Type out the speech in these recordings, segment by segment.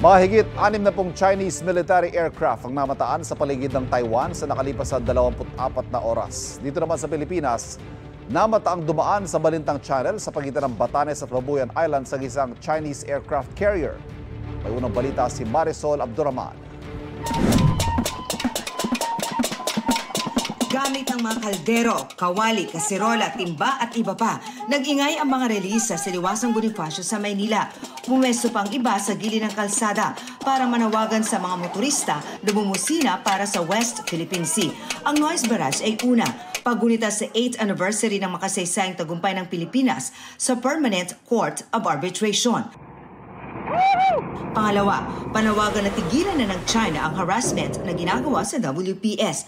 Mahigit 60 Chinese military aircraft ang namataan sa paligid ng Taiwan sa nakalipas sa 24 na oras. Dito naman sa Pilipinas, namataang dumaan sa Balintang Channel sa pagitan ng Batanes at Babuyan Island sa isang Chinese aircraft carrier. May unang balita si Marisol Abduraman. Gamit ang mga kaldero, kawali, kaserola, timba at iba pa, nag-ingay ang mga relisa sa Liwasang Bonifacio sa Maynila. Pumesto pang iba sa gilid ng kalsada para manawagan sa mga motorista na bumusina para sa West Philippine Sea. Ang noise barrage ay una, paggunita sa 8th anniversary ng makasaysayang tagumpay ng Pilipinas sa Permanent Court of Arbitration. Pangalawa, panawagan na tigilan na ng China ang harassment na ginagawa sa WPS.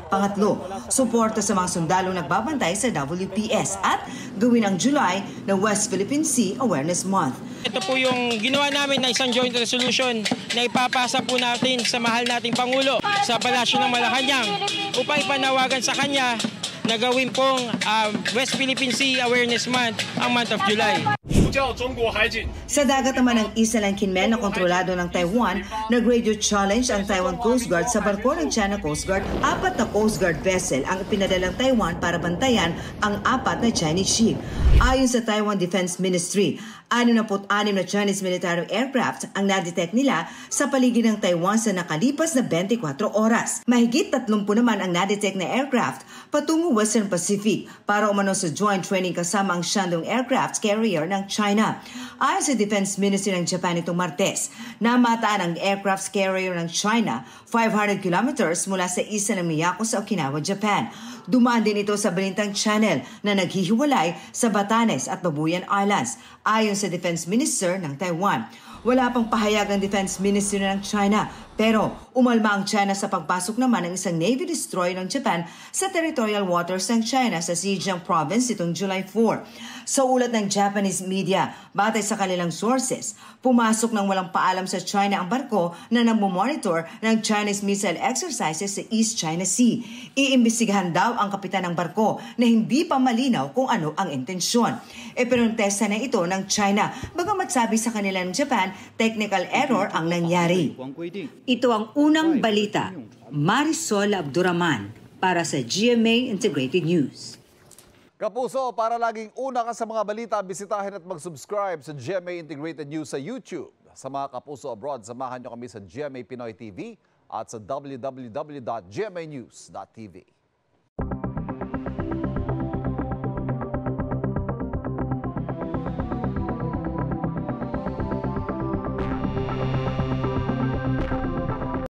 Pangatlo, suporta sa mga sundalong nagbabantay sa WPS at gawin ang July na West Philippine Sea Awareness Month. Ito po yung ginawa namin na isang joint resolution na ipapasa po natin sa mahal nating Pangulo sa Palasyo ng Malacanang upang ipanawagan sa kanya na gawin pong West Philippine Sea Awareness Month ang month of July. Sa dagat naman ng isla ng Kinmen na kontrolado ng Taiwan, nag-radio challenge ang Taiwan Coast Guard sa barko ng China Coast Guard. 4 na Coast Guard vessel ang ipinadalang Taiwan para bantayan ang 4 na Chinese ship. Ayon sa Taiwan Defense Ministry, 66 na Chinese military aircraft ang nadetect nila sa paligid ng Taiwan sa nakalipas na 24 oras. Mahigit 30 naman ang nadetect na aircraft patungo Western Pacific para umano sa joint training kasama ang Shandong aircraft carrier ng China. Ayon sa Defense Ministry ng Japan itong Martes, namataan ang aircraft carrier ng China 500 kilometers mula sa isla ng Miyako sa Okinawa, Japan. Dumaan din ito sa Balintang Channel na naghihiwalay sa Batanes at Babuyan Islands, ayon sa Defense Minister ng Taiwan. Wala pang pahayag ng Defense Ministry ng China, pero umalma ang China sa pagpasok naman ng isang Navy destroyer ng Japan sa territorial waters ng China sa Zhejiang Province itong July 4. Sa ulat ng Japanese media, batay sa kanilang sources, pumasok ng walang paalam sa China ang barko na nagmomonitor ng Chinese missile exercises sa East China Sea. Iimbestigahan daw ang kapitan ng barko na hindi pa malinaw kung ano ang intensyon. Ipinontesta na ito ng China, bagamat sabi sa kanila ng Japan, technical error ang nangyari. Ito ang unang balita. Marisol Abduraman para sa GMA Integrated News. Kapuso, para laging una ka sa mga balita, bisitahin at mag-subscribe sa GMA Integrated News sa YouTube. Sa mga kapuso abroad, samahan nyo kami sa GMA Pinoy TV at sa www.gmanews.tv.